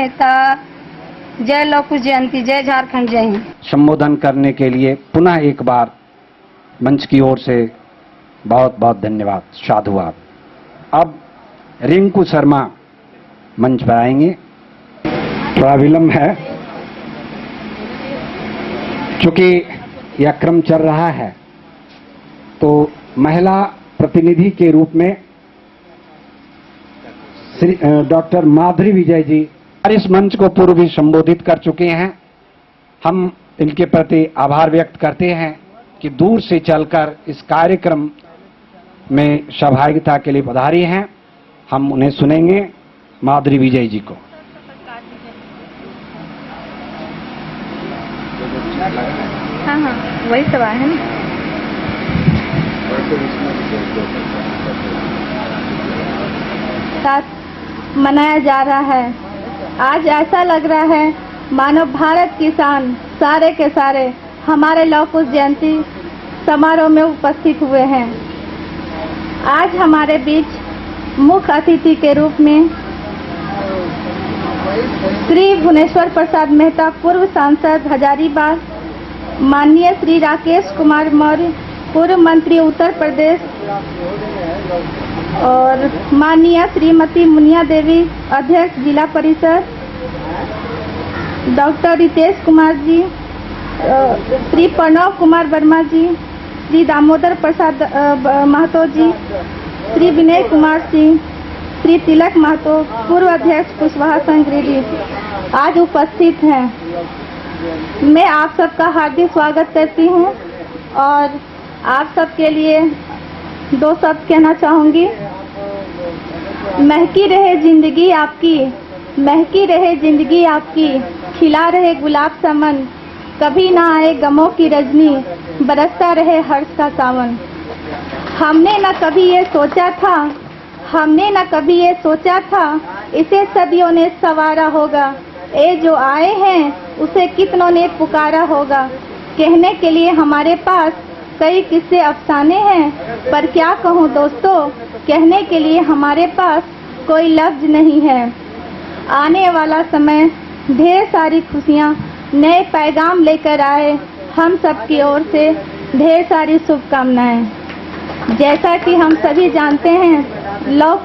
मेहता। जय लौह पुरुष जयंती, जय झारखंड, जय हिंद। संबोधन करने के लिए पुनः एक बार मंच की ओर से बहुत बहुत धन्यवाद, साधुवाद। अब रिंकू शर्मा मंच पर आएंगे। थोड़ा विलंब है क्योंकि यह क्रम चल रहा है, तो महिला प्रतिनिधि के रूप में श्री डॉक्टर माधुरी विजय जी इस मंच को पूर्व भी संबोधित कर चुके हैं। हम इनके प्रति आभार व्यक्त करते हैं कि दूर से चलकर इस कार्यक्रम में सहभागिता के लिए पधारी हैं। हम उन्हें सुनेंगे, माधुरी विजय जी को। हाँ, वही सवाल है ना। साथ मनाया जा रहा है। आज ऐसा लग रहा है मानो भारत किसान सारे के सारे हमारे लौह पुरुष जयंती समारोह में उपस्थित हुए हैं। आज हमारे बीच मुख्य अतिथि के रूप में श्री भुवनेश्वर प्रसाद मेहता, पूर्व सांसद हजारीबाग, माननीय श्री राकेश कुमार मौर्य, पूर्व मंत्री उत्तर प्रदेश, और माननीय श्रीमती मुनिया देवी, अध्यक्ष जिला परिषद, डॉक्टर रितेश कुमार जी, श्री प्रणव कुमार वर्मा जी, श्री दामोदर प्रसाद महतो जी, श्री विनय कुमार सिंह, श्री तिलक महतो, पूर्व अध्यक्ष कुशवाहा संघ गिरिडीह आज उपस्थित हैं। मैं आप सबका हार्दिक स्वागत करती हूं और आप सबके लिए दो शब्द कहना चाहूंगी। महकी रहे जिंदगी आपकी, महकी रहे जिंदगी आपकी, खिला रहे गुलाब सा मन, कभी ना आए गमों की रजनी, बरसता रहे हर्ष का सावन। हमने न कभी ये सोचा था, हमने न कभी ये सोचा था, इसे सदियों ने सवारा होगा। ए जो आए हैं उसे कितनों ने पुकारा होगा। कहने के लिए हमारे पास कई किस्से अफसाने हैं, पर क्या कहूँ दोस्तों, कहने के लिए हमारे पास कोई लफ्ज नहीं है। आने वाला समय ढेर सारी खुशियाँ, नए पैगाम लेकर आए। हम सब की ओर से ढेर सारी शुभकामनाएं। जैसा कि हम सभी जानते हैं, लौह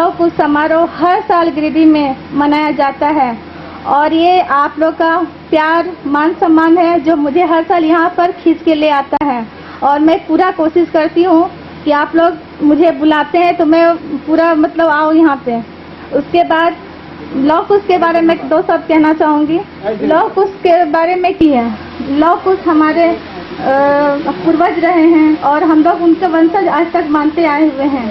पुरुष समारोह हर साल गिरिडीह में मनाया जाता है और ये आप लोग का प्यार मान सम्मान है जो मुझे हर साल यहाँ पर खींच के ले आता है। और मैं पूरा कोशिश करती हूँ कि आप लोग मुझे बुलाते हैं तो मैं पूरा मतलब आओ यहाँ पे। उसके बाद लौह पुरुष के बारे में दो शब्द कहना चाहूँगी। लौह पुरुष के बारे में की है, लौह पुरुष हमारे पूर्वज रहे हैं और हम लोग उनके वंशज आज तक मानते आए हुए हैं।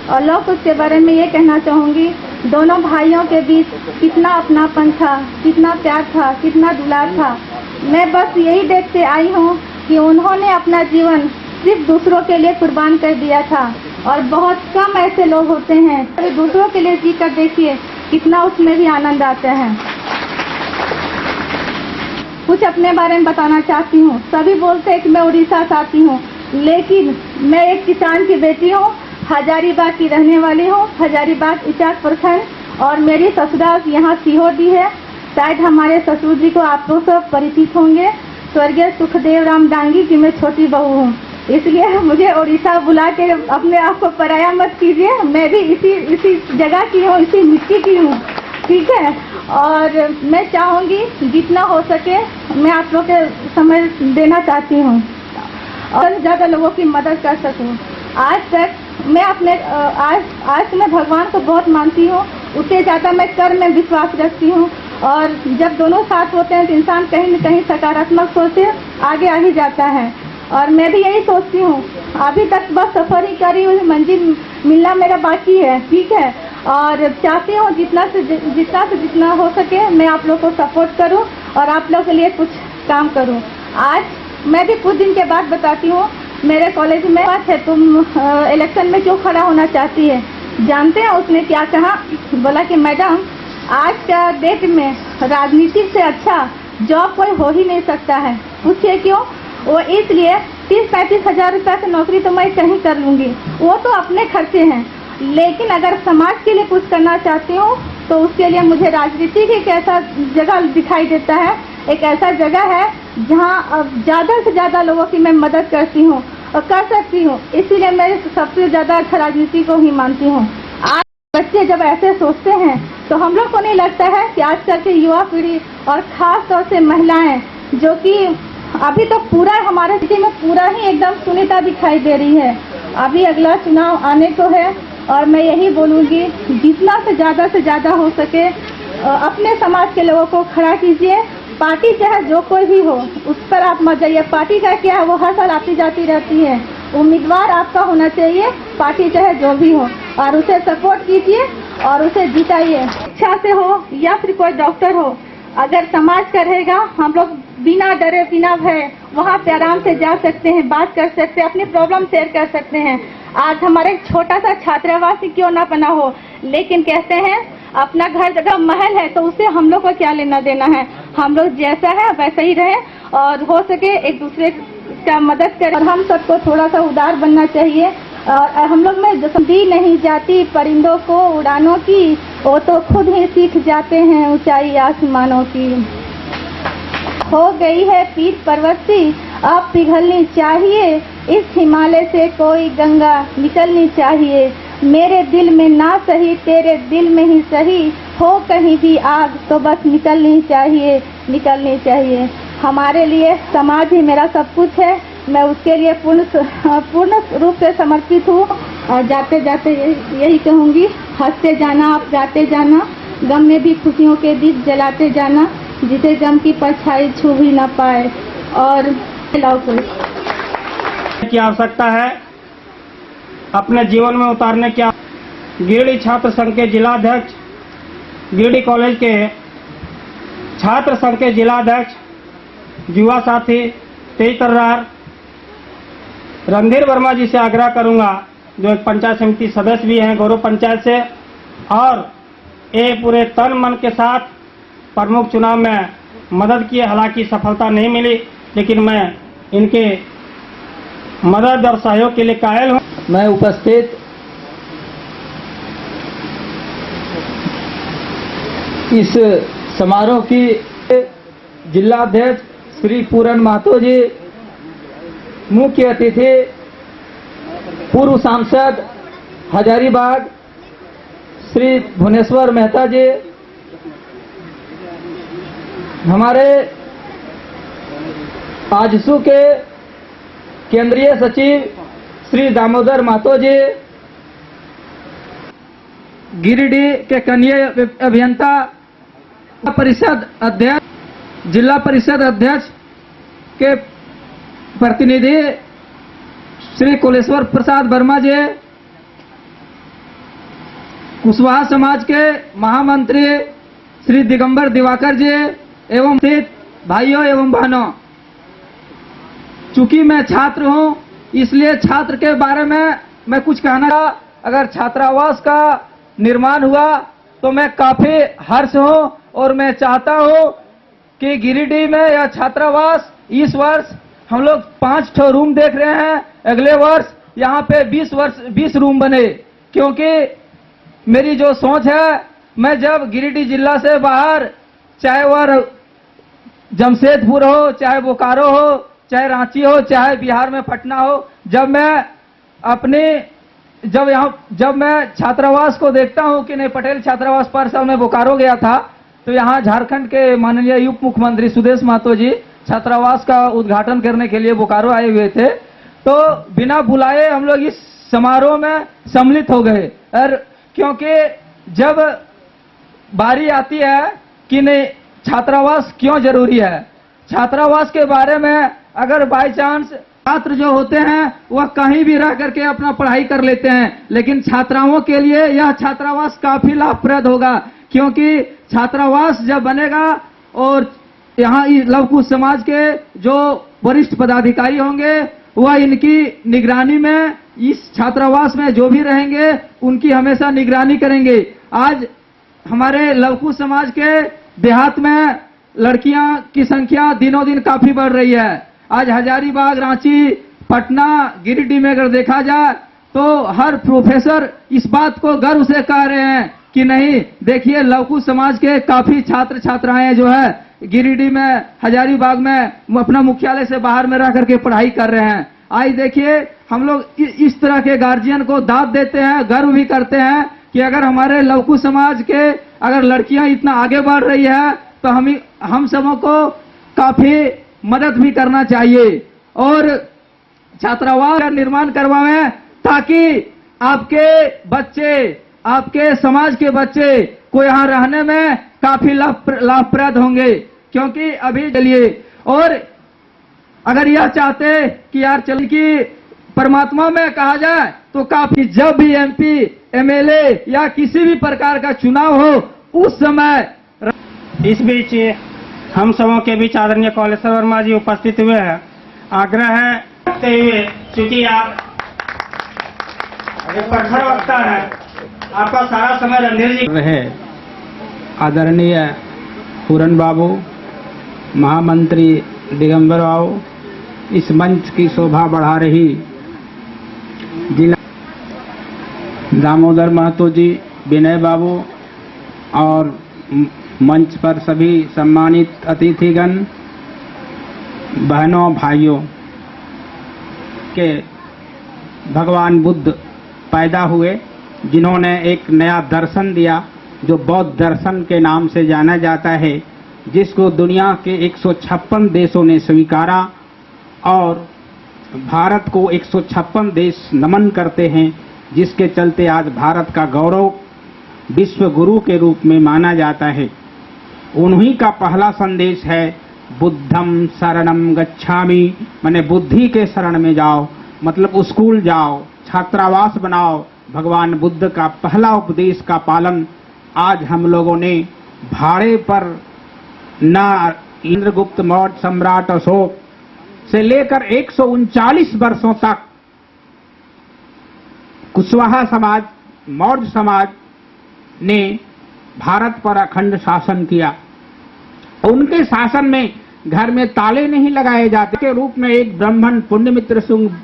और लौह पुरुष के बारे में ये कहना चाहूँगी, दोनों भाइयों के बीच कितना अपनापन था, कितना प्यार था, कितना दुलार था। मैं बस यही देखते आई हूँ कि उन्होंने अपना जीवन सिर्फ दूसरों के लिए कुर्बान कर दिया था और बहुत कम ऐसे लोग होते हैं जो दूसरों के लिए जी कर देखिए कितना उसमें भी आनंद आता है। कुछ अपने बारे में बताना चाहती हूँ। सभी बोलते हैं कि मैं उड़ीसा से आती हूँ, लेकिन मैं एक किसान की बेटी हूँ, हजारीबाग की रहने वाली हूँ, हजारीबाग इचाक प्रखंड, और मेरी ससुराल यहाँ सीहोडी है। शायद हमारे ससुर जी को आप लोग सब परिचित होंगे, स्वर्गीय सुखदेव राम डांगी की मैं छोटी बहू हूँ। इसलिए मुझे उड़ीसा बुला के अपने आप को पराया मत कीजिए। मैं भी इसी जगह की हूँ, इसी मिट्टी की हूँ, ठीक है। और मैं चाहूँगी जितना हो सके मैं आप लोग के समय देना चाहती हूँ और ज़्यादा लोगों की मदद कर सकूँ। आज तक मैं अपने आज मैं भगवान को बहुत मानती हूँ, उससे ज़्यादा मैं कर्म में विश्वास रखती हूँ। और जब दोनों साथ होते हैं तो इंसान कहीं न कहीं सकारात्मक सोच से आगे आ ही जाता है। और मैं भी यही सोचती हूँ, अभी तक बस सफ़र ही करी हुई, मंजिल मिलना मेरा बाकी है, ठीक है। और चाहती हूँ जितना से जितना हो सके मैं आप लोग को सपोर्ट करूँ और आप लोग के लिए कुछ काम करूँ। आज मैं भी कुछ दिन के बाद बताती हूँ, मेरे कॉलेज में बात है, तुम इलेक्शन में क्यों खड़ा होना चाहती है। जानते हैं उसने क्या कहा, बोला कि मैडम आज का डेट में राजनीति से अच्छा जॉब कोई हो ही नहीं सकता है। पूछिए क्यों। वो इसलिए 30-35 हज़ार रुपये की नौकरी तो मैं कहीं कर लूँगी, वो तो अपने खर्चे हैं। लेकिन अगर समाज के लिए कुछ करना चाहती हूँ तो उसके लिए मुझे राजनीति की एक ऐसा जगह दिखाई देता है, एक ऐसा जगह है जहाँ ज़्यादा से ज़्यादा लोगों की मैं मदद करती हूँ और कर सकती हूँ। इसीलिए मैं सबसे ज़्यादा अच्छा राजनीति को ही मानती हूँ। आज बच्चे जब ऐसे सोचते हैं तो हम लोग को नहीं लगता है कि आजकल की युवा पीढ़ी और ख़ास तौर से महिलाएं, जो कि अभी तो पूरा हमारे सिटी में पूरा ही एकदम सुनीता दिखाई दे रही है। अभी अगला चुनाव आने को है और मैं यही बोलूँगी, जितना से ज़्यादा हो सके अपने समाज के लोगों को खड़ा कीजिए। पार्टी चाहे जो कोई भी हो उस पर आप मत जाइए। पार्टी का क्या है, वो हर साल आती जाती रहती है। उम्मीदवार आपका होना चाहिए, पार्टी चाहे जो भी हो, और उसे सपोर्ट कीजिए और उसे जिताइए। शिक्षा से हो या फिर कोई डॉक्टर हो, अगर समाज का रहेगा, हम लोग बिना डरे बिना भय वहाँ पे आराम से जा सकते हैं, बात कर सकते हैं, अपनी प्रॉब्लम शेयर कर सकते हैं। आज हमारे छोटा सा छात्रावास ही क्यों ना बना हो, लेकिन कहते हैं अपना घर जगह महल है, तो उससे हम लोग को क्या लेना देना है। हम लोग जैसा है वैसा ही रहे और हो सके एक दूसरे का मदद करें। और हम सबको थोड़ा सा उदार बनना चाहिए। और हम लोग में जो दी नहीं जाती परिंदों को उड़ानों की, वो तो खुद ही सीख जाते हैं ऊंचाई आसमानों की। हो गई है पीठ पर्वती, अब पिघलनी चाहिए, इस हिमालय से कोई गंगा निकलनी चाहिए। मेरे दिल में ना सही तेरे दिल में ही सही, हो कहीं भी आग तो बस निकलनी चाहिए, निकलनी चाहिए। हमारे लिए समाज ही मेरा सब कुछ है। मैं उसके लिए पूर्ण रूप से समर्पित हूँ। और जाते जाते यही कहूँगी, हंसते जाना आप जाते जाना, गम में भी खुशियों के दीप जलाते जाना, जिसे गम की परछाई छू भी ना पाए। और की आवश्यकता है अपने जीवन में उतारने की। गिरिडीह छात्र संघ के जिलाध्यक्ष, गिरिडीह कॉलेज के छात्र संघ के जिलाध्यक्ष, युवा साथी तेज तर्रार रणधीर वर्मा जी से आग्रह करूंगा, जो एक पंचायत समिति सदस्य भी हैं गौरव पंचायत से, और ये पूरे तन मन के साथ प्रमुख चुनाव में मदद की। हालांकि सफलता नहीं मिली, लेकिन मैं इनके मदद और सहयोग के लिए कायल हूँ। मैं उपस्थित इस समारोह की जिलाध्यक्ष श्री पूरन महतो जी, मुख्य अतिथि पूर्व सांसद हजारीबाग श्री भुवनेश्वर मेहता जी, हमारे आजसू के केंद्रीय सचिव श्री दामोदर महतो जी, गिरिडीह के कनीय अभियंता परिषद अध्यक्ष, जिला परिषद अध्यक्ष के प्रतिनिधि श्री कुलेश्वर प्रसाद वर्मा जी, कुशवाहा समाज के महामंत्री श्री दिगंबर दिवाकर जी, एवं स्थित भाइयों एवं बहनों, चूंकि मैं छात्र हूं, इसलिए छात्र के बारे में मैं कुछ कहना। अगर छात्रावास का निर्माण हुआ तो मैं काफी हर्ष हूं और मैं चाहता हूं कि गिरिडीह में यह छात्रावास, इस वर्ष हम लोग 5 रूम देख रहे हैं, अगले वर्ष यहाँ पे 20 रूम बने। क्योंकि मेरी जो सोच है, मैं जब गिरिडीह जिला से बाहर, चाहे वह जमशेदपुर हो, चाहे बोकारो हो, चाहे रांची हो, चाहे बिहार में पटना हो, जब मैं छात्रावास को देखता हूं कि नहीं, पटेल छात्रावास पर साल में बोकारो गया था, तो यहाँ झारखंड के माननीय उप मुख्यमंत्री सुदेश महतो जी छात्रावास का उद्घाटन करने के लिए बोकारो आए हुए थे। तो बिना बुलाए हम लोग इस समारोह में सम्मिलित हो गए। और क्योंकि जब बारी आती है कि नहीं छात्रावास क्यों जरूरी है, छात्रावास के बारे में अगर बाय चांस छात्र जो होते हैं वह कहीं भी रह करके अपना पढ़ाई कर लेते हैं, लेकिन छात्राओं के लिए यह छात्रावास काफी लाभप्रद होगा। क्योंकि छात्रावास जब बनेगा और यहाँ लवकुश समाज के जो वरिष्ठ पदाधिकारी होंगे वह इनकी निगरानी में, इस छात्रावास में जो भी रहेंगे उनकी हमेशा निगरानी करेंगे। आज हमारे लवकुश समाज के देहात में लड़कियां की संख्या दिनों दिन काफी बढ़ रही है। आज हजारीबाग, रांची, पटना, गिरिडीह में अगर देखा जाए तो हर प्रोफेसर इस बात को गर्व से कह रहे हैं कि नहीं, देखिए लवकुश समाज के काफी छात्र छात्राएं जो है गिरिडीह में, हजारीबाग में अपना मुख्यालय से बाहर में रह करके पढ़ाई कर रहे हैं। आज देखिए हम लोग इस तरह के गार्जियन को दाद देते हैं, गर्व भी करते हैं कि अगर हमारे लवकुश समाज के अगर लड़कियां इतना आगे बढ़ रही है तो हम सबों को काफी मदद भी करना चाहिए और छात्रावास का निर्माण करवाएं ताकि आपके बच्चे, आपके समाज के बच्चे को यहाँ रहने में काफी लाभप्रद होंगे। क्योंकि अभी चलिए, और अगर यह चाहते कि यार चल की परमात्मा में कहा जाए तो काफी, जब भी एमपी एमएलए या किसी भी प्रकार का चुनाव हो उस समय। इस बीच हम सबों के बीच आदरणीय कौलेश्वर वर्मा जी उपस्थित हुए हैं। आग्रह है करते हुए, क्योंकि आप एक प्रखर वक्ता है, आपका सारा समय रणधीर जी रहे। आदरणीय पूरन बाबू, महामंत्री दिगंबर बाबू, इस मंच की शोभा बढ़ा रही जिला दामोदर महतो जी, विनय बाबू और मंच पर सभी सम्मानित अतिथिगण, बहनों भाइयों के भगवान बुद्ध पैदा हुए, जिन्होंने एक नया दर्शन दिया जो बौद्ध दर्शन के नाम से जाना जाता है, जिसको दुनिया के 156 देशों ने स्वीकारा और भारत को 156 देश नमन करते हैं, जिसके चलते आज भारत का गौरव विश्व गुरु के रूप में माना जाता है। उन्हीं का पहला संदेश है बुद्धम शरणम गच्छामि, माने बुद्धि के शरण में जाओ, मतलब स्कूल जाओ, छात्रावास बनाओ। भगवान बुद्ध का पहला उपदेश का पालन आज हम लोगों ने भाड़े पर ना इंद्रगुप्त मौर्य सम्राट अशोक से लेकर 139 वर्षों तक कुशवाहा समाज, मौर्य समाज ने भारत पर अखंड शासन किया। उनके शासन में घर में ताले नहीं लगाए जाते के रूप में एक ब्राह्मण पुण्यमित्र सिंह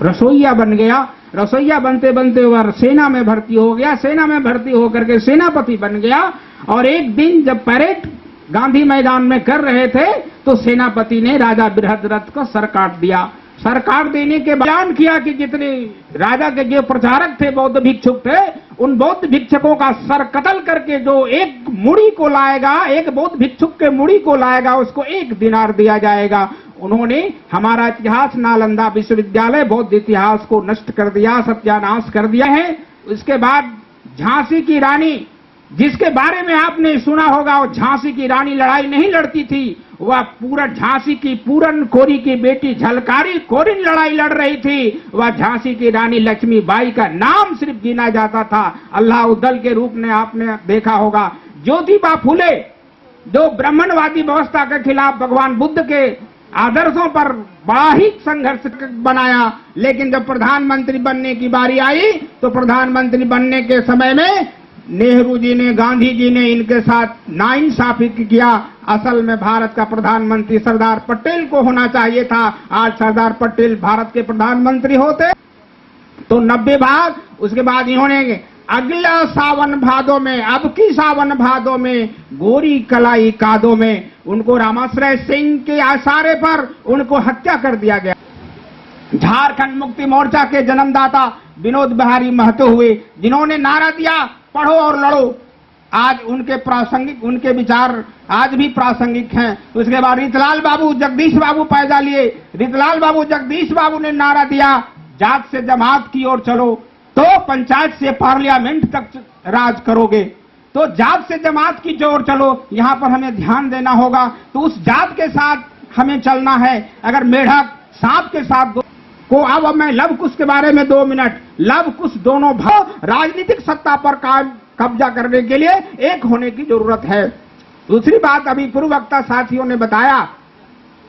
रसोईया बन गया। रसोईया बनते बनते वह सेना में भर्ती हो गया। सेना में भर्ती होकर के सेनापति बन गया। और एक दिन जब परेड गांधी मैदान में कर रहे थे तो सेनापति ने राजा बृहद्रथ का सर काट दिया। सर काट देने के बाद ऐलान किया कि जितने राजा के जो प्रचारक थे, बौद्ध भिक्षुक थे, उन बौद्ध भिक्षुकों का सर कत्ल करके जो एक मुड़ी को लाएगा, एक बौद्ध भिक्षुक के मुड़ी को लाएगा, उसको 1 दिनार दिया जाएगा। उन्होंने हमारा इतिहास, नालंदा विश्वविद्यालय बौद्ध इतिहास को नष्ट कर दिया, सत्यानाश कर दिया है। उसके बाद झांसी की रानी, जिसके बारे में आपने सुना होगा, वो झांसी की रानी लड़ाई नहीं लड़ती थी, वह पूरा झांसी की पूरन कोरी की बेटी झलकारी कोरिन लड़ाई लड़ रही थी। वह झांसी की रानी लक्ष्मीबाई का नाम सिर्फ गिना जाता था। अल्लाउद्दल के रूप में आपने देखा होगा। ज्योतिबा फुले जो ब्राह्मणवादी व्यवस्था के खिलाफ भगवान बुद्ध के आदर्शों पर बड़ा ही संघर्ष बनाया, लेकिन जब प्रधानमंत्री बनने की बारी आई तो प्रधानमंत्री बनने के समय में नेहरू जी ने, गांधी जी ने इनके साथ नाइंसाफी किया। असल में भारत का प्रधानमंत्री सरदार पटेल को होना चाहिए था। आज सरदार पटेल भारत के प्रधानमंत्री होते तो 90 भाग। उसके बाद इन्होंने अगला सावन भादो में, अब की सावन भादो में गोरी कलाई कादो में उनको रामाश्रय सिंह के आसारे पर उनको हत्या कर दिया गया। झारखंड मुक्ति मोर्चा के जन्मदाता विनोद बिहारी महतो हुए, जिन्होंने नारा दिया पढ़ो और लड़ो। आज उनके प्रासंगिक, उनके विचार आज भी प्रासंगिक हैं। उसके बाद रीतलाल बाबू, जगदीश बाबू पैदा लिए। रीतलाल बाबू, जगदीश बाबू ने नारा दिया जात से जमात की ओर चलो तो पंचायत से पार्लियामेंट तक राज करोगे। तो जात से जमात की ओर चलो, यहाँ पर हमें ध्यान देना होगा। तो उस जात के साथ हमें चलना है। अगर मेढक सांप के साथ को, अब मैं लव कुश के बारे में 2 मिनट। लव कुश दोनों भाव राजनीतिक सत्ता पर कब्जा करने के लिए एक होने की जरूरत है। दूसरी बात, अभी पूर्व वक्ता साथियों ने बताया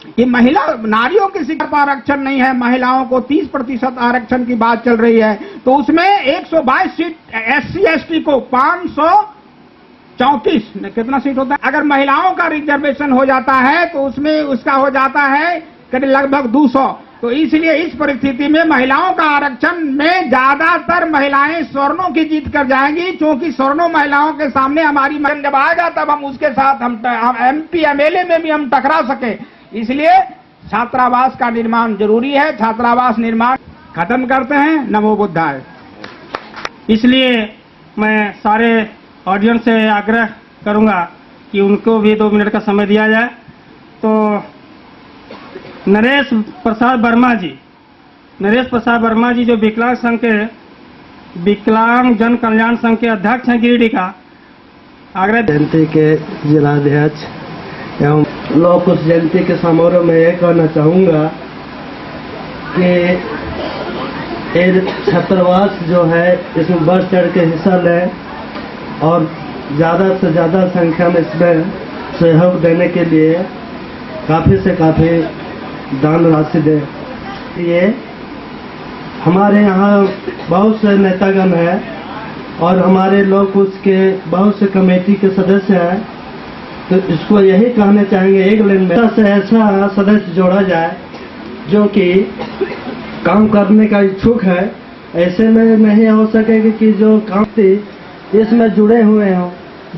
कि महिला नारियों की शिक्षा पर आरक्षण नहीं है, महिलाओं को 30% आरक्षण की बात चल रही है। तो उसमें 122 सीट SC ST को 534 कितना सीट होता है। अगर महिलाओं का रिजर्वेशन हो जाता है तो उसमें उसका हो जाता है करीब लगभग 200। तो इसलिए इस परिस्थिति में महिलाओं का आरक्षण में ज्यादातर महिलाएं स्वर्णों की जीत कर जाएंगी, क्योंकि स्वर्णों महिलाओं के सामने हमारी जब आएगा तब हम उसके साथ हम MP MLA में भी हम टकरा सके। इसलिए छात्रावास का निर्माण जरूरी है। छात्रावास निर्माण खत्म करते हैं। नमो बुद्धाय। इसलिए मैं सारे ऑडियंस से आग्रह करूंगा कि उनको भी 2 मिनट का समय दिया जाए। तो नरेश प्रसाद वर्मा जी जो विकलांग जन कल्याण संघ के अध्यक्ष हैं गिरिडीह का, आग्रह। जयंती के जिलाध्यक्ष एवं लौह पुरुष जयंती के समारोह में यह कहना चाहूँगा कि ये छात्रावास जो है इसमें बढ़ चढ़ के हिस्सा लें और ज़्यादा से ज़्यादा संख्या में इसमें सहयोग देने के लिए काफ़ी से काफ़ी दान राशि दें। ये हमारे यहाँ बहुत से नेतागण हैं और हमारे लोग उसके बहुत से कमेटी के सदस्य हैं, तो इसको यही कहना चाहेंगे एक लाइन में से ऐसा सदस्य जोड़ा जाए जो कि काम करने का इच्छुक है। ऐसे में नहीं हो सकेगा कि जो काम थी इसमें जुड़े हुए हों,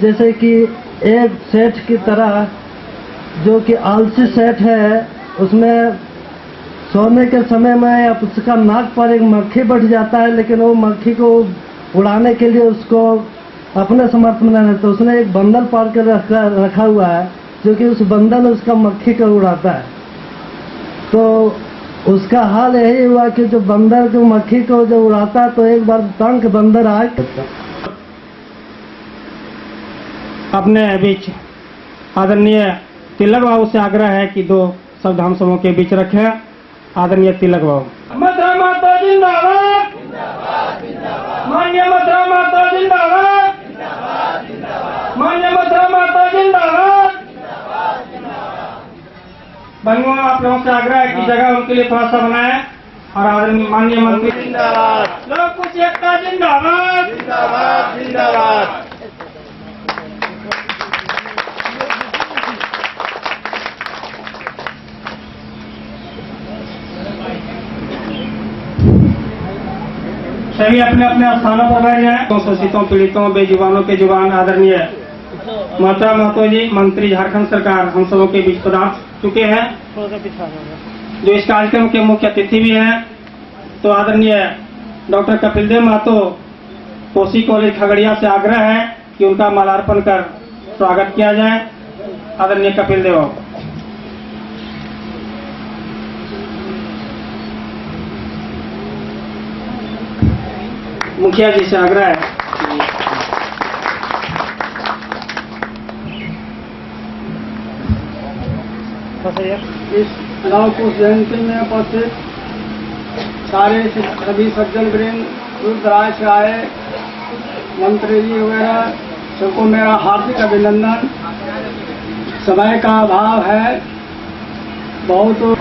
जैसे कि एक सेठ की तरह जो कि आलसी सेठ है, उसमें सोने के समय में उसका नाक पर एक मक्खी बैठ जाता है, लेकिन वो मक्खी को उड़ाने के लिए उसको अपने समर्थ में नहीं रहता, उसने एक बंडल पार कर रखा हुआ है जो कि उस बंडल उसका मक्खी को उड़ाता है। तो उसका हाल यही हुआ कि जो बंदर को मक्खी को जो उड़ाता है तो एक बार तंग बंदर आए। अपने बीच आदरणीय तिलक बाबू से आग्रह है कि 2 शब्द हम सबों के बीच रखें। आदरणीय तिलक बाबू। मथुरा माता जिंदाबाद, मान्य मथुरा माता जिंदाबाद, मान्य मथुरा माता जिंदाबाद। बंधुओं, आप लोगों से आग्रह है कि जगह उनके लिए थोड़ा सा बनाए। और आदरणीय माननीय मंत्री जिंदाबाद, लोग कुछ एकता जिंदाबाद, जिंदाबाद जिंदाबाद। सभी अपने अपने स्थानों पर बैठ जाएं। तो शोषितों, पीड़ितों, बेजुबानों के जुबान आदरणीय मथुरा महतो जी, मंत्री झारखंड सरकार, हम सबों के बीच पधार चुके हैं, जो इस कार्यक्रम के मुख्य अतिथि भी हैं। तो आदरणीय डॉक्टर कपिल देव महतो, कोसी कॉलेज खगड़िया से आग्रह है कि उनका माल्यार्पण कर स्वागत किया जाए। आदरणीय कपिल देव। मुखिया जी से आग्रह है। इस लौह पुरुष जयंती में उपस्थित सारे सभी सज्जन वृंद, दूर दराज से आए मंत्री जी वगैरह, सबको मेरा हार्दिक अभिनंदन। समय का अभाव है बहुत।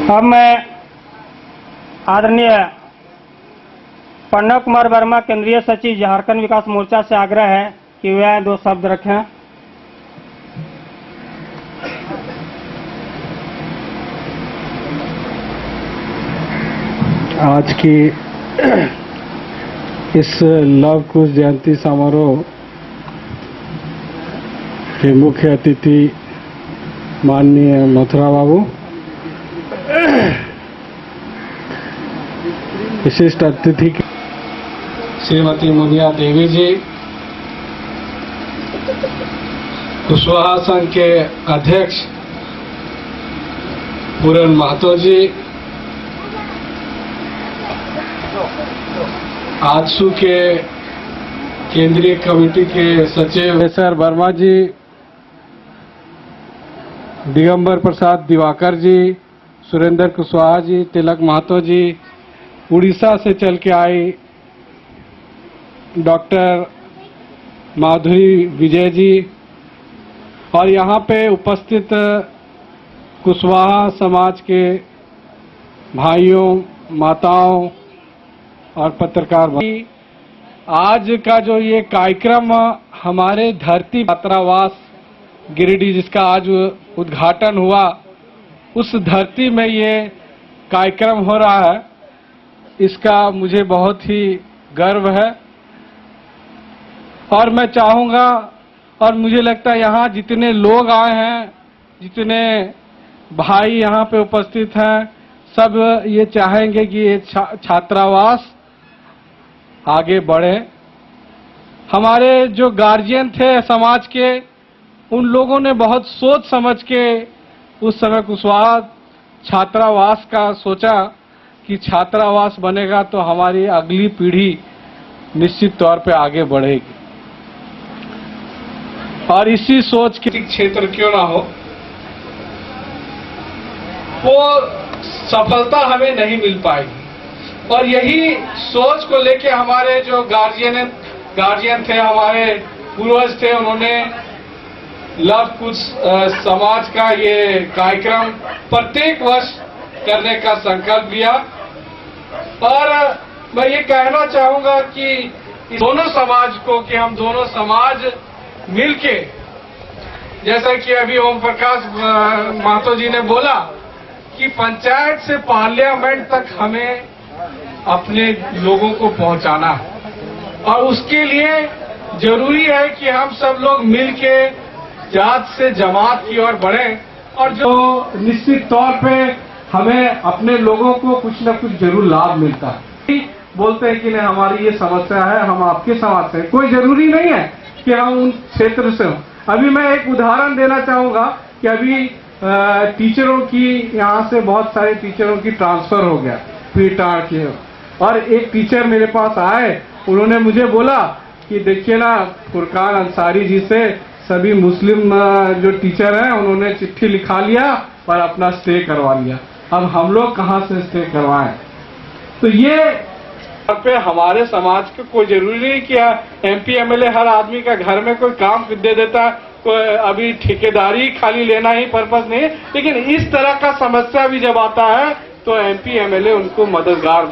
अब मैं आदरणीय प्रणव कुमार वर्मा, केंद्रीय सचिव झारखंड विकास मोर्चा से आग्रह है कि वह 2 शब्द रखें। आज की इस लौह कुश जयंती समारोह के मुख्य अतिथि माननीय मथुरा बाबू, विशिष्ट अतिथि श्रीमती मुनिया देवी जी, कुशवाहा संघ के अध्यक्ष पूरन महतो जी, आजसू के केंद्रीय कमेटी के सचिव सर वर्मा जी, दिगंबर प्रसाद दिवाकर जी, सुरेंद्र कुशवाहा जी, तिलक महतो जी, उड़ीसा से चल के आई डॉक्टर माधुरी विजय जी, और यहाँ पे उपस्थित कुशवाहा समाज के भाइयों, माताओं और पत्रकार भाई। आज का जो ये कार्यक्रम हमारे धरती छात्रावास गिरिडीह जिसका आज उद्घाटन हुआ, उस धरती में ये कार्यक्रम हो रहा है, इसका मुझे बहुत ही गर्व है। और मैं चाहूंगा, और मुझे लगता है यहाँ जितने लोग आए हैं, जितने भाई यहाँ पे उपस्थित हैं, सब ये चाहेंगे कि ये छात्रावास आगे बढ़े। हमारे जो गार्जियन थे समाज के, उन लोगों ने बहुत सोच समझ के उस समय कुशवाहा छात्रावास का सोचा कि छात्रावास बनेगा तो हमारी अगली पीढ़ी निश्चित तौर पे आगे बढ़ेगी। और इसी सोच के क्षेत्र क्यों ना हो, वो सफलता हमें नहीं मिल पाएगी। और यही सोच को लेके हमारे जो गार्जियन थे, हमारे पूर्वज थे, उन्होंने लव कुश समाज का ये कार्यक्रम प्रत्येक वर्ष करने का संकल्प लिया। और मैं ये कहना चाहूंगा कि दोनों समाज को, कि हम दोनों समाज मिलके, जैसा कि अभी ओम प्रकाश महतो जी ने बोला कि पंचायत से पार्लियामेंट तक हमें अपने लोगों को पहुंचाना है, और उसके लिए जरूरी है कि हम सब लोग मिलके जात से जमात की ओर बढ़ें। और जो निश्चित तौर पे हमें अपने लोगों को कुछ न कुछ जरूर लाभ मिलता है। बोलते हैं कि नहीं हमारी ये समस्या है, हम आपके समाज से, कोई जरूरी नहीं है कि हम उन क्षेत्र से हों। अभी मैं एक उदाहरण देना चाहूंगा कि अभी टीचरों की, यहाँ से बहुत सारे टीचरों की ट्रांसफर हो गया पीटार के, और एक टीचर मेरे पास आए, उन्होंने मुझे बोला कि देखिए ना, फुरकान अंसारी जी से सभी मुस्लिम जो टीचर हैं उन्होंने चिट्ठी लिखा लिया और अपना स्टे करवा लिया, अब हम लोग कहाँ से स्टे करवाएं। तो ये पे हमारे समाज को कोई जरूरी नहीं किया एमपी एमएलए हर आदमी का घर में कोई काम दे देता, कोई अभी ठेकेदारी खाली लेना ही पर्पस नहीं है, लेकिन इस तरह का समस्या भी जब आता है तो एमपी एमएलए उनको मददगार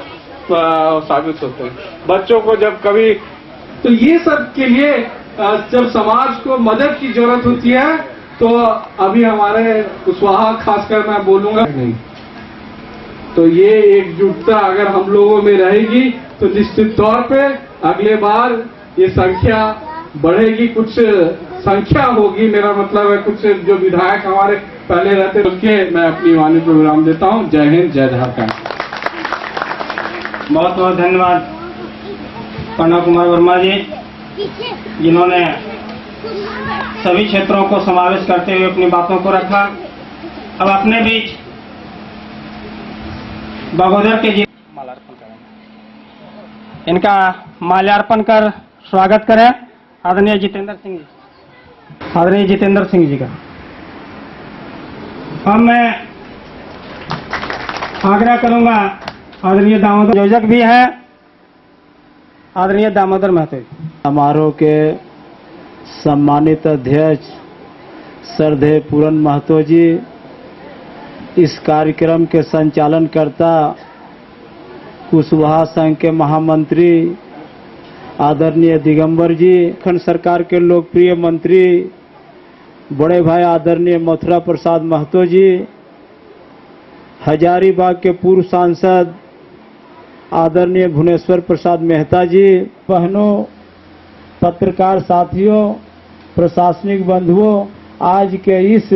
साबित होते हैं। बच्चों को जब कभी, तो ये सब के लिए जब समाज को मदद की जरूरत होती है तो अभी हमारे कुशवाहा खासकर मैं बोलूंगा नहीं, तो ये एकजुटता अगर हम लोगों में रहेगी तो निश्चित तौर पे अगले बार ये संख्या बढ़ेगी, कुछ संख्या होगी। मेरा मतलब है कुछ जो विधायक हमारे पहले रहते उसके मैं अपनी वाणी को विराम देता हूँ। जय हिंद, जय झारखंड। बहुत बहुत धन्यवाद प्रणव कुमार वर्मा जी, जिन्होंने सभी क्षेत्रों को समावेश करते हुए अपनी बातों को रखा। अब अपने बीच बगोदर के जी माल्यार्पण करेंगे, इनका माल्यार्पण कर स्वागत करें आदरणीय जितेंद्र सिंह जी, आदरणीय जितेंद्र सिंह जी का। अब मैं आग्रह करूंगा, आदरणीय दामोदर योजक भी है, आदरणीय दामोदर महतो जी। समारोह के सम्मानित अध्यक्ष श्रद्धेय पूरन महतो जी, इस कार्यक्रम के संचालनकर्ता कुशवाहा संघ के महामंत्री आदरणीय दिगंबर जी, खंड सरकार के लोकप्रिय मंत्री बड़े भाई आदरणीय मथुरा प्रसाद महतो जी, हजारीबाग के पूर्व सांसद आदरणीय भुवनेश्वर प्रसाद मेहता जी, बहनों, पत्रकार साथियों, प्रशासनिक बंधुओं, आज के इस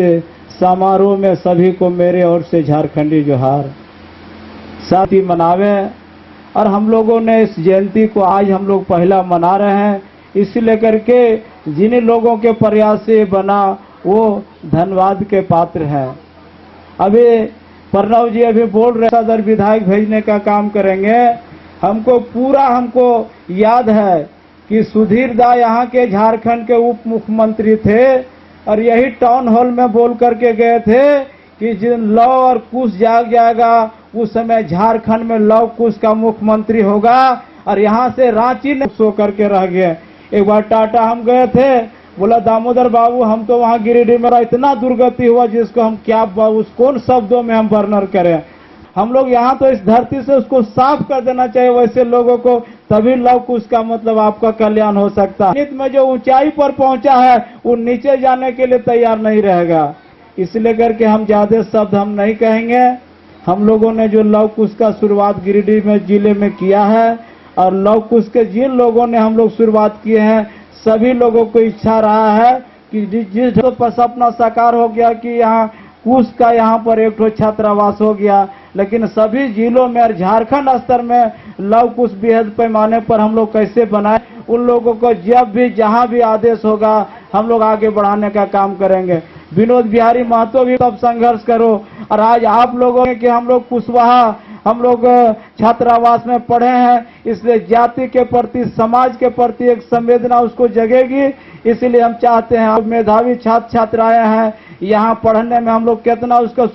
समारोह में सभी को मेरे ओर से झारखंडी जोहार। साथ ही मनावे, और हम लोगों ने इस जयंती को आज हम लोग पहला मना रहे हैं, इसी लेकर के जिन लोगों के प्रयास से बना वो धन्यवाद के पात्र हैं। अभी प्रणव जी अभी बोल रहे सदर विधायक भेजने का काम करेंगे। हमको याद है कि सुधीर दा यहाँ के झारखंड के उप मुख्यमंत्री थे, और यही टाउन हॉल में बोल करके गए थे कि जिन लव और कुश जाग जाएगा उस समय झारखंड में लव कुश का मुख्यमंत्री होगा, और यहाँ से रांची ने सो करके रह गए। एक बार टाटा हम गए थे, बोला दामोदर बाबू हम तो वहाँ गिरिडीह में इतना दुर्गति हुआ जिसको हम क्या बाबू कौन शब्दों में हम वर्णन करें। हम लोग यहाँ तो इस धरती से उसको साफ कर देना चाहिए वैसे लोगों को, तभी लव कुश का मतलब आपका कल्याण हो सकता है। गणित में जो ऊंचाई पर पहुंचा है वो नीचे जाने के लिए तैयार नहीं रहेगा, इसलिए करके हम ज्यादा शब्द हम नहीं कहेंगे। हम लोगों ने जो लव कुश का शुरुआत गिरिडीह में जिले में किया है और लव कुश के जिन लोगों ने हम लोग शुरुआत किए हैं सभी लोगों को इच्छा रहा है कि जिस सपना साकार हो गया कि यहाँ कुश का यहाँ पर एक ठो छात्रावास हो गया, लेकिन सभी जिलों में और झारखंड स्तर में लव कुश बेहद पैमाने पर हम लोग कैसे बनाए, उन लोगों को जब भी जहाँ भी आदेश होगा हम लोग आगे बढ़ाने का काम करेंगे। विनोद बिहारी महतो भी सब संघर्ष करो, और आज आप लोगों ने कि हम लोग कुशवाहा हम लोग छात्रावास में पढ़े हैं, इसलिए जाति के प्रति समाज के प्रति एक संवेदना उसको जगेगी। इसलिए हम चाहते हैं मेधावी छात्र छात्राएं हैं यहाँ पढ़ने में, हम लोग कितना उसका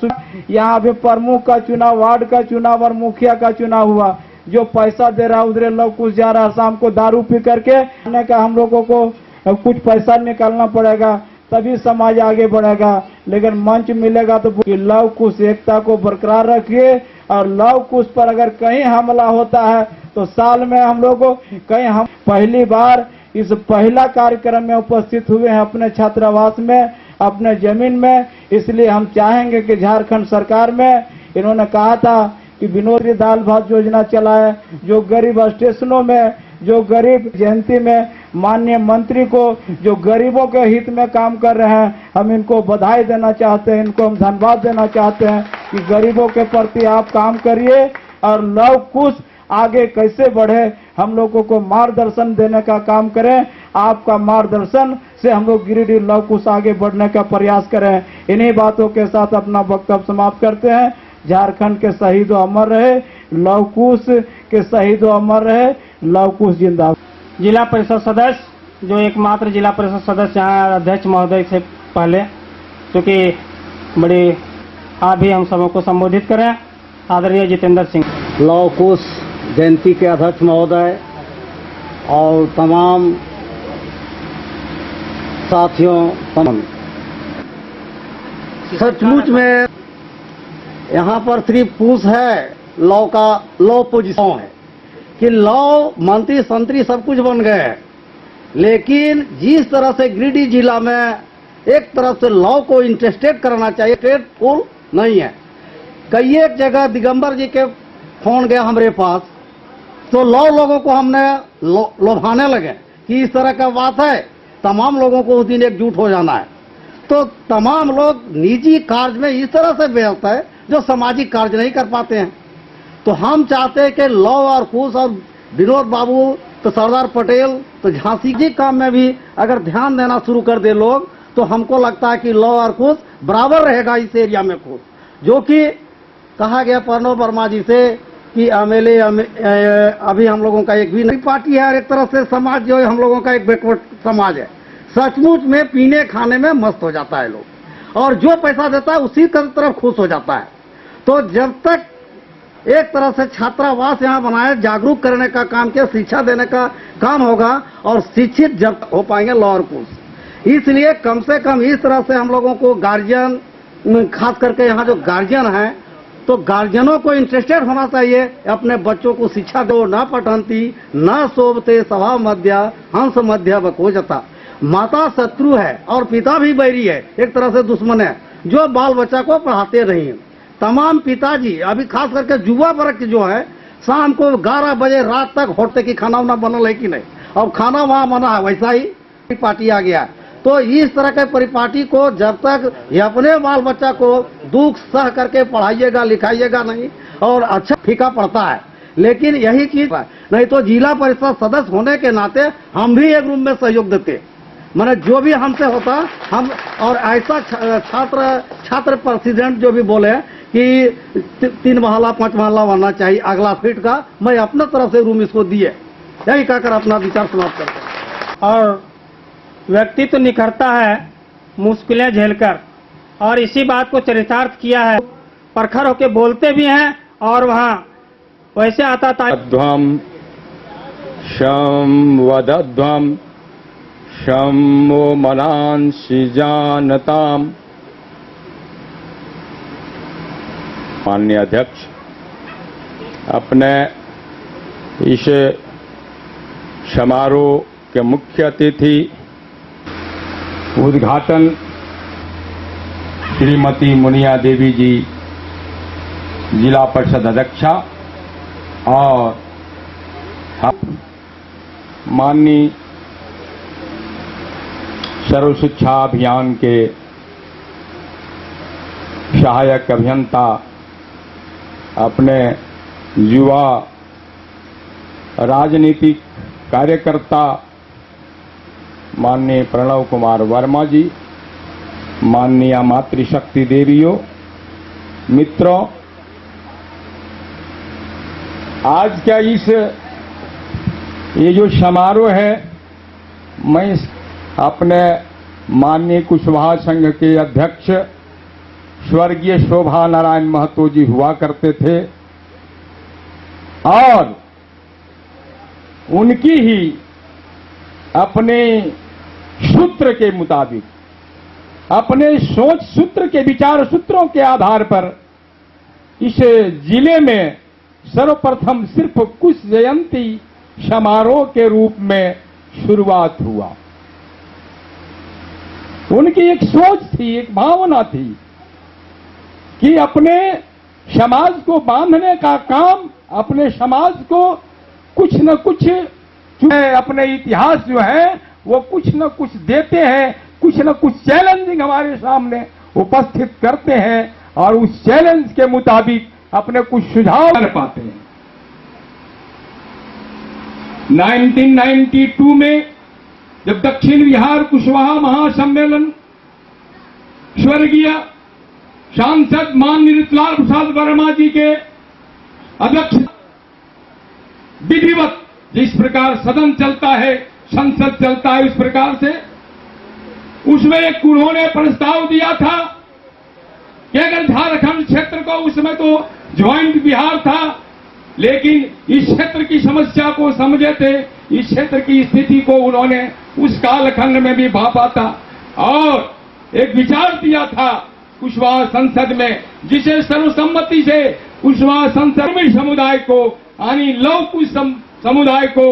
यहाँ भी प्रमुख का चुनाव, वार्ड का चुनाव और मुखिया का चुनाव हुआ, जो पैसा दे रहा है उधर लव कुश जा रहा है, शाम को दारू पी करके का हम लोगों को कुछ पैसा निकालना पड़ेगा तभी समाज आगे बढ़ेगा। लेकिन मंच मिलेगा तो लव कुश एकता को बरकरार रखिए, और लव कुश पर अगर कहीं हमला होता है तो साल में हम लोग कहीं हम पहली बार इस पहला कार्यक्रम में उपस्थित हुए हैं अपने छात्रावास में, अपने जमीन में। इसलिए हम चाहेंगे कि झारखंड सरकार में इन्होंने कहा था कि विनोद दाल भात योजना चलाए, जो गरीब स्टेशनों में, जो गरीब जयंती में माननीय मंत्री को जो गरीबों के हित में काम कर रहे हैं, हम इनको बधाई देना चाहते हैं, इनको हम धन्यवाद देना चाहते हैं कि गरीबों के प्रति आप काम करिए और लव कुश आगे कैसे बढ़े हम लोगों को मार्गदर्शन देने का काम करें। आपका मार्गदर्शन से हम लोग गिरिडीह लव कुश आगे बढ़ने का प्रयास करें। इन्हीं बातों के साथ अपना वक्तव्य समाप्त करते हैं। झारखंड के शहीदों अमर रहे, लव कुश के शहीदों अमर रहे, लव कुश जिंदाबाद। जिला परिषद सदस्य जो एकमात्र जिला परिषद सदस्य यहाँ अध्यक्ष महोदय से पहले, क्योंकि बड़ी आप भी हम सबों को संबोधित करें, आदरणीय जितेंद्र सिंह। लव कुश जयंती के अध्यक्ष महोदय और तमाम साथियों, सचमुच में यहाँ पर सिर्फ पूछ है, लॉ का लॉ पोजीशन है कि लॉ मंत्री संतरी सब कुछ बन गए हैं, लेकिन जिस तरह से गिरिडीह जिला में एक तरफ से लॉ को इंटरेस्टेड कराना चाहिए, ट्रेडफुल नहीं है। कई एक जगह दिगंबर जी के फोन गया हमारे पास, तो लॉ लोगों को हमने लोभाने लगे कि इस तरह का बात है, तमाम लोगों को उस दिन एकजुट हो जाना है। तो तमाम लोग निजी कार्य में इस तरह से व्यस्त है जो सामाजिक कार्य नहीं कर पाते हैं। तो हम चाहते हैं कि लॉ और कुश और विनोद बाबू तो सरदार पटेल तो झांसी जी काम में भी अगर ध्यान देना शुरू कर दे लोग, तो हमको लगता है कि लॉ और कुश बराबर रहेगा इस एरिया में कुश। जो कि कहा गया प्रणव वर्मा जी से कि एमएलए अभी हम लोगों का एक भी नहीं पार्टी है और एक तरह से समाज जो है हम लोगों का एक बैकवर्ड समाज है। सचमुच में पीने खाने में मस्त हो जाता है लोग, और जो पैसा देता है उसी की तरफ खुश हो जाता है। तो जब तक एक तरह से छात्रावास यहाँ बनाए, जागरूक करने का काम किया, शिक्षा देने का काम होगा और शिक्षित जब हो पाएंगे लॉ और कुश। इसलिए कम से कम इस तरह से हम लोगों को गार्जियन, खास करके यहाँ जो गार्जियन हैं, तो गार्जियनों को इंटरेस्टेड होना चाहिए अपने बच्चों को शिक्षा दो। न पठंती न शोभते सभा मध्य हंस मध्य बकोजता। माता शत्रु है और पिता भी बैरी है, एक तरह से दुश्मन है, जो बाल बच्चा को पढ़ाते रही हैं। तमाम पिताजी अभी खास करके युवा वर्ग जो है, शाम को 11 बजे रात तक होटते कि खाना वाना बनल है कि नहीं, और खाना वहाँ बना है, वैसा ही पार्टी आ गया। तो इस तरह के परिपाटी को जब तक ये अपने बाल बच्चा को दुख सह करके पढ़ाइएगा लिखाइएगा नहीं, और अच्छा फीका पड़ता है। लेकिन यही चीज नहीं तो जिला परिषद सदस्य होने के नाते हम भी एक रूम में सहयोग देते, मैंने जो भी हमसे होता हम। और ऐसा छात्र प्रेसिडेंट जो भी बोले कि 3 महला 5 महला बनना चाहिए अगला फीट का, मैं अपने तरफ से रूम इसको दिए। यही कहकर अपना विचार समाप्त करते हैं। और व्यक्तित्व निखरता है मुश्किलें झेलकर, और इसी बात को चरितार्थ किया है। प्रखर होके बोलते भी हैं और वहाँ वैसे आता था ध्वम शम वदध्वम शम्मो मनांसि जानताम। माननीय अध्यक्ष अपने इस समारोह के मुख्य अतिथि उद्घाटन श्रीमती मुनिया देवी जी, जिला परिषद अध्यक्षा, और माननीय सर्व शिक्षा अभियान के सहायक अभियंता, अपने युवा राजनीतिक कार्यकर्ता माननीय प्रणव कुमार वर्मा जी, माननीय मातृशक्ति देवियों, मित्रों, आज का ये जो समारोह है, मैं अपने माननीय कुशवाहा संघ के अध्यक्ष स्वर्गीय शोभा नारायण महतो जी हुआ करते थे, और उनकी ही अपने सूत्र के मुताबिक, अपने सोच सूत्र के विचार सूत्रों के आधार पर इस जिले में सर्वप्रथम सिर्फ कुश जयंती समारोह के रूप में शुरुआत हुआ। उनकी एक सोच थी, एक भावना थी कि अपने समाज को बांधने का काम, अपने समाज को कुछ न कुछ अपने इतिहास जो है वो कुछ न कुछ देते हैं, कुछ न कुछ चैलेंजिंग हमारे सामने उपस्थित करते हैं, और उस चैलेंज के मुताबिक अपने कुछ सुझाव कर पाते हैं। 1992 में जब दक्षिण बिहार कुशवाहा महासम्मेलन स्वर्गीय सांसद माननीय ऋतुलाल प्रसाद वर्मा जी के अध्यक्ष विधिवत जिस प्रकार सदन चलता है, संसद चलता है, उस प्रकार से उसमें एक उन्होंने प्रस्ताव दिया था कि अगर झारखंड क्षेत्र को, उसमें तो ज्वाइंट बिहार था, लेकिन इस क्षेत्र की समस्या को समझे थे, इस क्षेत्र की स्थिति को उन्होंने उस कालखंड में भी भापा था, और एक विचार दिया था कुशवाहा संसद में, जिसे सर्वसम्मति से कुशवाहा संसद में समुदाय को, यानी लौह कुश समुदाय को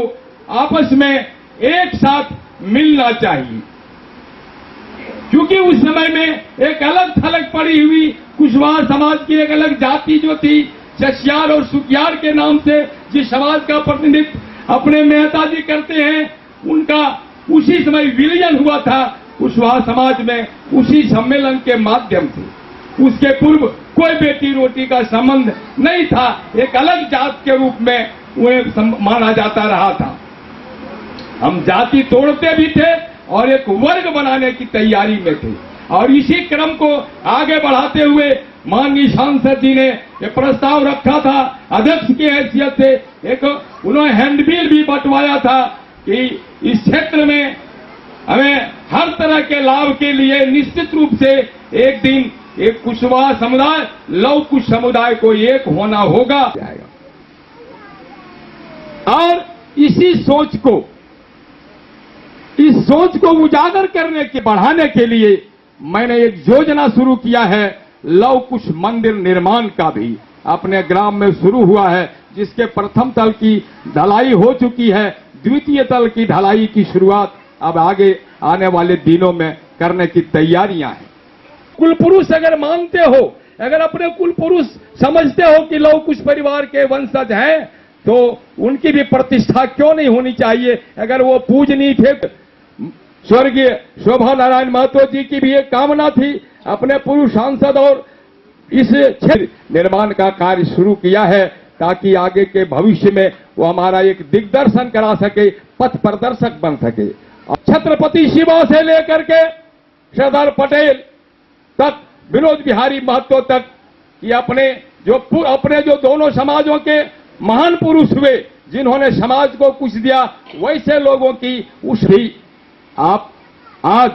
आपस में एक साथ मिलना चाहिए, क्योंकि उस समय में एक अलग थलग पड़ी हुई कुशवाहा समाज की एक अलग जाति जो थी, चसियार और सुकियार के नाम से जिस समाज का प्रतिनिधित्व अपने मेहता जी करते हैं, उनका उसी समय विलयन हुआ था कुशवाहा समाज में, उसी सम्मेलन के माध्यम से। उसके पूर्व कोई बेटी रोटी का संबंध नहीं था, एक अलग जात के रूप में उन्हें माना जाता रहा था। हम जाति तोड़ते भी थे और एक वर्ग बनाने की तैयारी में थे, और इसी क्रम को आगे बढ़ाते हुए माननीय सांसद जी ने एक प्रस्ताव रखा था, अध्यक्ष की हैसियत से एक उन्होंने हैंडबिल भी बंटवाया था कि इस क्षेत्र में हमें हर तरह के लाभ के लिए निश्चित रूप से एक दिन एक कुशवाहा समुदाय, लौह कुश समुदाय को एक होना होगा। और इसी सोच को, इस सोच को उजागर करने के, बढ़ाने के लिए मैंने एक योजना शुरू किया है, लौह कुश मंदिर निर्माण का भी अपने ग्राम में शुरू हुआ है, जिसके प्रथम तल की ढलाई हो चुकी है, द्वितीय तल की ढलाई की शुरुआत अब आगे आने वाले दिनों में करने की तैयारियां हैं। कुल पुरुष अगर मानते हो, अगर अपने कुल पुरुष समझते हो कि लौह कुश परिवार के वंशज हैं, तो उनकी भी प्रतिष्ठा क्यों नहीं होनी चाहिए। अगर वो पूजनीय थे, स्वर्गीय शोभा नारायण महतो जी की भी एक कामना थी, अपने पूर्व सांसद, और इस क्षेत्र निर्माण का कार्य शुरू किया है ताकि आगे के भविष्य में वो हमारा एक दिग्दर्शन करा सके, पथ प्रदर्शक बन सके। छत्रपति शिवा से लेकर के सरदार पटेल तक, विनोद बिहारी महतो तक, ये अपने जो दोनों समाजों के महान पुरुष हुए, जिन्होंने समाज को कुछ दिया, वैसे लोगों की उस भी आप आज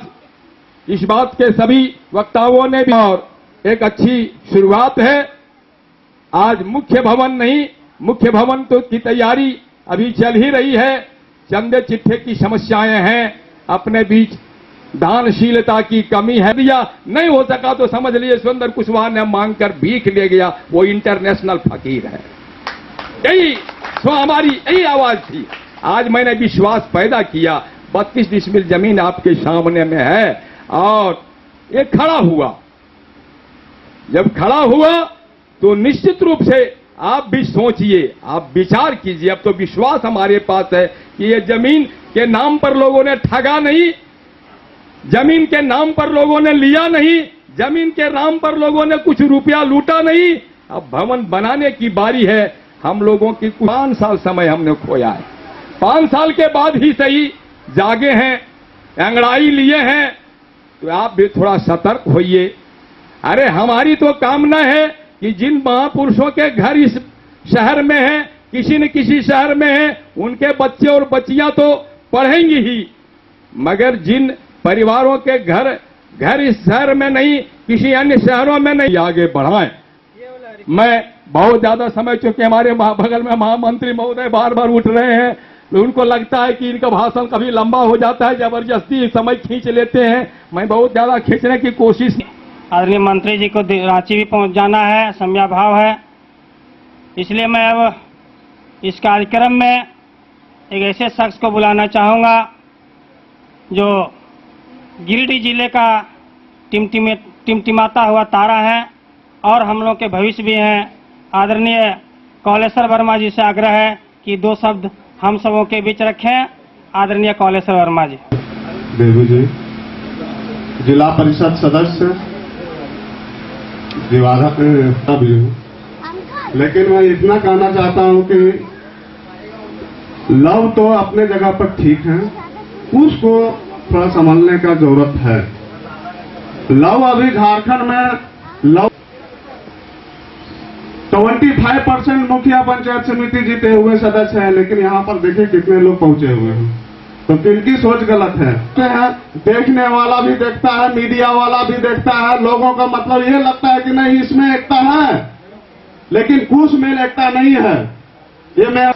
इस बात के सभी वक्ताओं ने भी, और एक अच्छी शुरुआत है। आज मुख्य भवन नहीं, मुख्य भवन तो की तैयारी अभी चल ही रही है, चंदे चिट्ठे की समस्याएं हैं, अपने बीच दानशीलता की कमी है, या नहीं हो सका तो समझ लीजिए सुंदर कुशवाहा ने मांगकर भीख ले गया, वो इंटरनेशनल फकीर है। यही हमारी यही आवाज थी। आज मैंने विश्वास पैदा किया। 32 डिसमिल जमीन आपके सामने में है और ये खड़ा हुआ। जब खड़ा हुआ तो निश्चित रूप से आप भी सोचिए, आप विचार कीजिए। अब तो विश्वास हमारे पास है कि ये जमीन के नाम पर लोगों ने ठगा नहीं, जमीन के नाम पर लोगों ने लिया नहीं, जमीन के नाम पर लोगों ने कुछ रुपया लूटा नहीं। अब भवन बनाने की बारी है। हम लोगों की 5 साल समय हमने खोया है। 5 साल के बाद ही सही जागे हैं, अंगड़ाई लिए हैं, तो आप भी थोड़ा सतर्क होइए। अरे हमारी तो कामना है कि जिन महापुरुषों के घर इस शहर में हैं, किसी न किसी शहर में हैं, उनके बच्चे और बच्चियां तो पढ़ेंगी ही, मगर जिन परिवारों के घर इस शहर में नहीं, किसी अन्य शहरों में नहीं, आगे बढ़ाएं। मैं बहुत ज्यादा समय, चूंकि हमारे बगल में महामंत्री महोदय बार बार उठ रहे हैं, तो उनको लगता है कि इनका भाषण कभी लंबा हो जाता है, जबरदस्ती समय खींच लेते हैं। मैं बहुत ज्यादा खींचने की कोशिश। आदरणीय मंत्री जी को रांची भी पहुंच जाना है, समयाभाव है, इसलिए मैं अब इस कार्यक्रम में एक ऐसे शख्स को बुलाना चाहूँगा जो गिरिडीह जिले का टिमटिमाता हुआ तारा है और हम लोग के भविष्य भी हैं। आदरणीय कौलेश्वर वर्मा जी से आग्रह है कि 2 शब्द हम सबों के बीच रखें। आदरणीय कौलेश्वर वर्मा जी। देवी जी, जिला परिषद सदस्य दिवारक भी हूँ, लेकिन मैं इतना कहना चाहता हूँ कि लव तो अपने जगह पर ठीक है, उसको थोड़ा संभालने का जरूरत है। लव अभी झारखंड में लव 25% मुखिया पंचायत समिति जीते हुए सदस्य हैं, लेकिन यहाँ पर देखिए कितने लोग पहुंचे हुए हैं। तो किनकी सोच गलत है? देखने वाला भी देखता है, मीडिया वाला भी देखता है, लोगों का मतलब ये लगता है कि नहीं इसमें एकता है, लेकिन कुछ में एकता नहीं है। ये मैं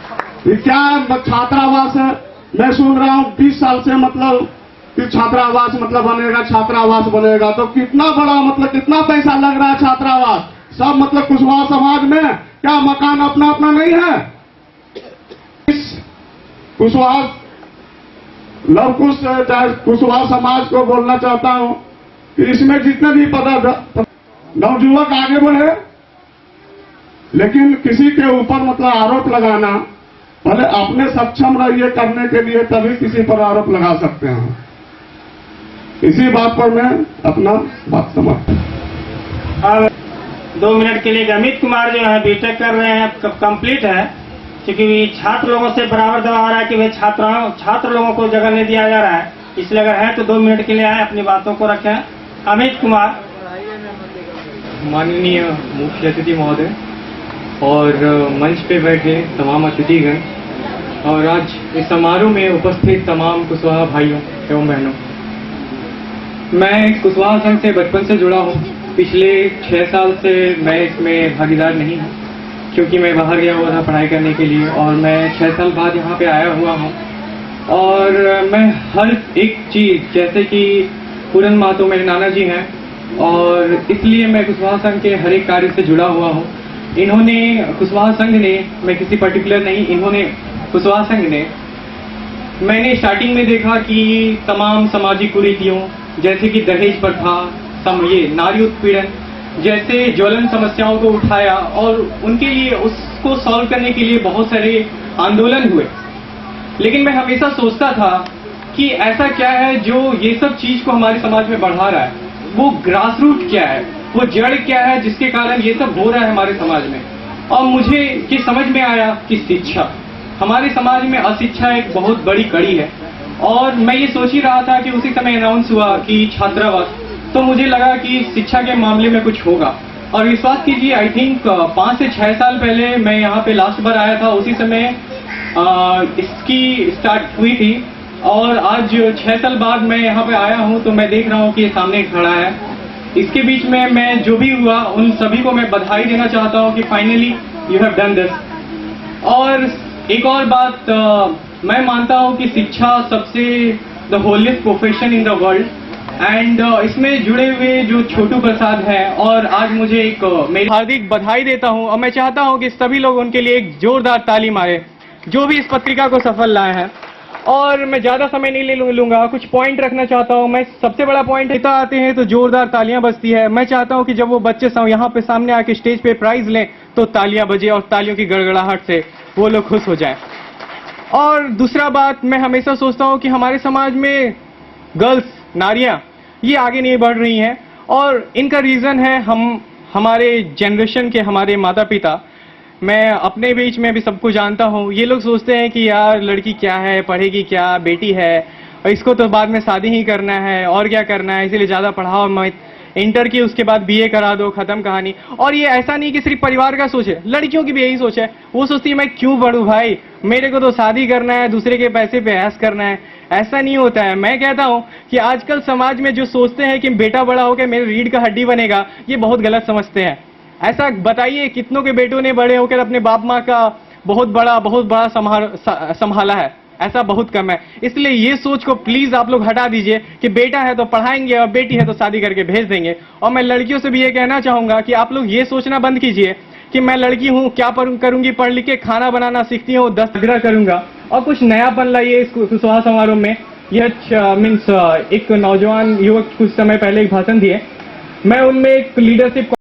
क्या छात्रावास है, मैं सुन रहा हूँ 20 साल से, मतलब कि छात्रावास मतलब बनेगा, छात्रावास बनेगा, तो कितना बड़ा मतलब कितना पैसा लग रहा है छात्रावास सब, मतलब कुशवाहा समाज में क्या मकान अपना अपना नहीं है? इस कुशवाहा लव कुश कुशवाहा समाज को बोलना चाहता हूं कि इसमें जितने भी नवयुवक आगे बढ़े, लेकिन किसी के ऊपर मतलब आरोप लगाना, पहले अपने सक्षम रहिए करने के लिए, तभी किसी पर आरोप लगा सकते हैं। इसी बात पर मैं अपना बात समाप्त। अब 2 मिनट के लिए अमित कुमार जो है बीटेक कर रहे हैं, कंप्लीट है, क्योंकि छात्र लोगों से बराबर दबाव आ रहा है कि भाई छात्र लोगों को जगह नहीं दिया जा रहा है, इसलिए अगर है तो 2 मिनट के लिए आए, अपनी बातों को रखें। अमित कुमार। माननीय मुख्य अतिथि महोदय और मंच पे बैठे तमाम अतिथिगण और आज इस समारोह में उपस्थित तमाम कुशवाहा भाइयों एवं बहनों, मैं कुशवाहा संघ से बचपन से जुड़ा हूँ। पिछले 6 साल से मैं इसमें भागीदार नहीं हूँ, क्योंकि मैं बाहर गया हुआ था पढ़ाई करने के लिए, और मैं 6 साल बाद यहाँ पे आया हुआ हूँ। और मैं हर एक चीज़, जैसे कि पूरन महतो मेरे नाना जी हैं, और इसलिए मैं कुशवाहा संघ के हर एक कार्य से जुड़ा हुआ हूँ। इन्होंने कुशवाहा संघ ने, मैं किसी पर्टिकुलर नहीं, इन्होंने कुशवाहा संघ ने, मैंने स्टार्टिंग में देखा कि तमाम सामाजिक कुरीतियों जैसे कि दहेज प्रथा, ये नारी उत्पीड़न जैसे ज्वलन समस्याओं को उठाया और उनके लिए उसको सॉल्व करने के लिए बहुत सारे आंदोलन हुए। लेकिन मैं हमेशा सोचता था कि ऐसा क्या है जो ये सब चीज को हमारे समाज में बढ़ा रहा है, वो ग्रास रूट क्या है, वो जड़ क्या है जिसके कारण ये सब हो रहा है हमारे समाज में। और मुझे ये समझ में आया कि शिक्षा, हमारे समाज में अशिक्षा एक बहुत बड़ी कड़ी है। और मैं ये सोच ही रहा था कि उसी समय अनाउंस हुआ कि छात्रावास, तो मुझे लगा कि शिक्षा के मामले में कुछ होगा। और विश्वास कीजिए, आई थिंक 5 से 6 साल पहले मैं यहाँ पे लास्ट बार आया था, उसी समय इसकी स्टार्ट हुई थी। और आज 6 साल बाद मैं यहाँ पे आया हूँ, तो मैं देख रहा हूँ कि ये सामने खड़ा है। इसके बीच में मैं जो भी हुआ उन सभी को मैं बधाई देना चाहता हूँ कि finally you have done this. और एक और बात, मैं मानता हूँ कि शिक्षा सबसे the holiest profession in the world, and इसमें जुड़े हुए जो छोटू प्रसाद है, और आज मुझे एक मेरी हार्दिक बधाई देता हूं, और मैं चाहता हूं कि सभी लोग उनके लिए एक जोरदार ताली मारे जो भी इस पत्रिका को सफल लाए हैं। और मैं ज्यादा समय नहीं ले लूंगा, कुछ पॉइंट रखना चाहता हूं। मैं सबसे बड़ा पॉइंट इतना आते हैं तो जोरदार तालियां बजती है। मैं चाहता हूं कि जब वो बच्चे यहाँ पे सामने आके स्टेज पे प्राइज लें तो तालियां बजे और तालियों की गड़गड़ाहट से वो लोग खुश हो जाएं। और दूसरा बात, मैं हमेशा सोचता हूं कि हमारे समाज में गर्ल्स, नारियां, ये आगे नहीं बढ़ रही हैं, और इनका रीजन है हमारे जनरेशन के हमारे माता पिता। मैं अपने बीच में भी सबको जानता हूँ, ये लोग सोचते हैं कि यार लड़की क्या है, पढ़ेगी क्या, बेटी है, और इसको तो बाद में शादी ही करना है और क्या करना है, इसीलिए ज़्यादा पढ़ाओ मत, इंटर की उसके बाद बीए करा दो, खत्म कहानी। और ये ऐसा नहीं कि सिर्फ परिवार का सोच है, लड़कियों की भी यही सोच है। वो सोचती है मैं क्यों पढ़ूं भाई, मेरे को तो शादी करना है, दूसरे के पैसे पे ऐश करना है। ऐसा नहीं होता है। मैं कहता हूं कि आजकल समाज में जो सोचते हैं कि बेटा बड़ा होकर मेरे रीढ़ का हड्डी बनेगा, ये बहुत गलत समझते हैं। ऐसा बताइए कितनों के बेटों ने बड़े होकर अपने बाप माँ का बहुत बड़ा संभाला है? ऐसा बहुत कम है। इसलिए ये सोच को प्लीज आप लोग हटा दीजिए कि बेटा है तो पढ़ाएंगे और बेटी है तो शादी करके भेज देंगे। और मैं लड़कियों से भी ये कहना चाहूंगा कि आप लोग ये सोचना बंद कीजिए कि मैं लड़की हूँ, क्या करूंगी, पढ़ लिख के खाना बनाना सीखती हूँ, 10 आग्रह करूंगा, और कुछ नयापन लाइए इस सुहाग समारोह में। यह मीन्स एक नौजवान युवक कुछ समय पहले एक भाषण दिए, मैं उनमें एक लीडरशिप